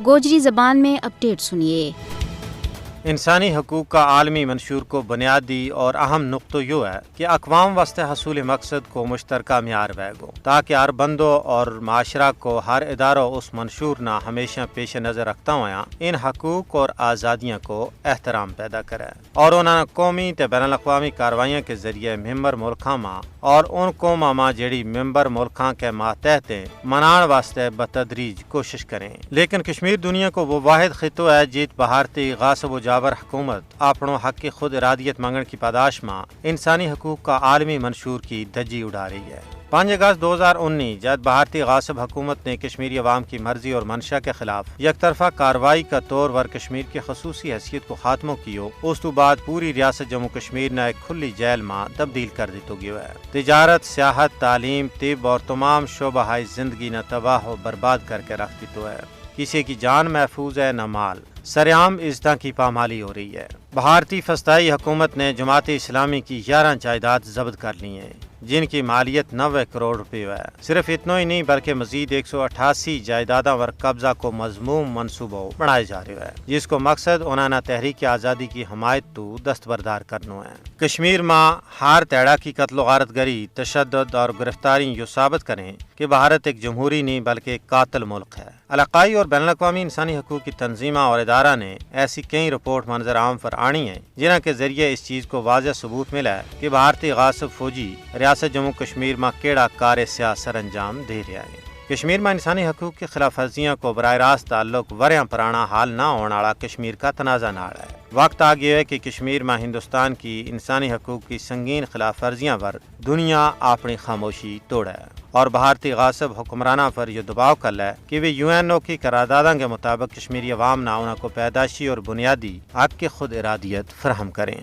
گوجری زبان میں اپڈیٹ سنیے۔ انسانی حقوق کا عالمی منشور کو بنیادی اور اہم نقطہ یہ ہے کہ اقوام واسطے حصول مقصد کو مشترکہ معیار ویگو تاکہ ہر بندوں اور معاشرہ کو ہر ادارہ اس منشور نہ ہمیشہ پیش نظر رکھتا ہوا ان حقوق اور آزادیاں کو احترام پیدا کرے اور انہوں قومی تے بین الاقوامی کاروائیاں کے ذریعے ممبر ملکاں ماں اور ان قوماں ماں جڑی ممبر ملکاں کے ماتحت منان واسطے بتدریج کوشش کریں۔ لیکن کشمیر دنیا کو وہ واحد خطہ ہے جیت بھارتی غاصب و جابر حکومت اپنوں حق کی خود ارادیت منگن کی پاداش ماں انسانی حقوق کا عالمی منشور کی دھجی اڑا رہی ہے۔ 5 اگست 2019 جب بھارتی غاصب حکومت نے کشمیری عوام کی مرضی اور منشا کے خلاف یک طرفہ کارروائی کا طور ور کشمیر کی خصوصی حیثیت کو خاتمہ کیو، اس تو بعد پوری ریاست جموں کشمیر نے ایک کھلی جیل ماں تبدیل کر دیتو گیو ہے۔ تجارت، سیاحت، تعلیم، طب اور تمام شعبہ ہائی زندگی نہ تباہ و برباد کر کے رکھ دیتو ہے۔ کسی کی جان محفوظ ہے نہ مال، سرعام عزتوں کی پامالی ہو رہی ہے۔ بھارتی فسطائی حکومت نے جماعت اسلامی کی 11 جائیداد ضبط کر لی ہیں جن کی مالیت 90 کروڑ روپے ہے۔ صرف اتنا ہی نہیں بلکہ مزید 188 جائیدادوں پر قبضہ کو مضموم منصوبہ بنائے جا رہے ہے جس کو مقصد انہوں نے تحریک آزادی کی حمایت تو دستبردار کرنا ہے۔ کشمیر ماں ہار تیڑا کی قتل و غارت گری، تشدد اور گرفتاری یہ ثابت کریں کہ بھارت ایک جمہوری نہیں بلکہ ایک قاتل ملک ہے۔ علاقائی اور بین الاقوامی انسانی حقوق کی تنظیمیں اور ادارہ نے ایسی کئی رپورٹ منظر عام پر آنی ہیں جنہوں کے ذریعے اس چیز کو واضح ثبوت ملا ہے کہ بھارتی غاصب فوجی ریاست جموں کشمیر میں کیڑا کار سیاہ سر انجام دے رہا ہے۔ کشمیر میں انسانی حقوق کی خلاف ورزیاں کو براہ راست تعلق وریاں پرانا حال نہ ہونے والا کشمیر کا تنازع نال ہے۔ وقت آ گیا ہے کہ کشمیر میں ہندوستان کی انسانی حقوق کی سنگین خلاف ورزیاں پر دنیا اپنی خاموشی توڑے اور بھارتی غاصب حکمرانوں پر یہ دباؤ کر لے کہ وہ UN کی قراردادوں کے مطابق کشمیری عوام نہ انہوں کو پیدائشی اور بنیادی حق کی خود ارادیت فراہم کریں۔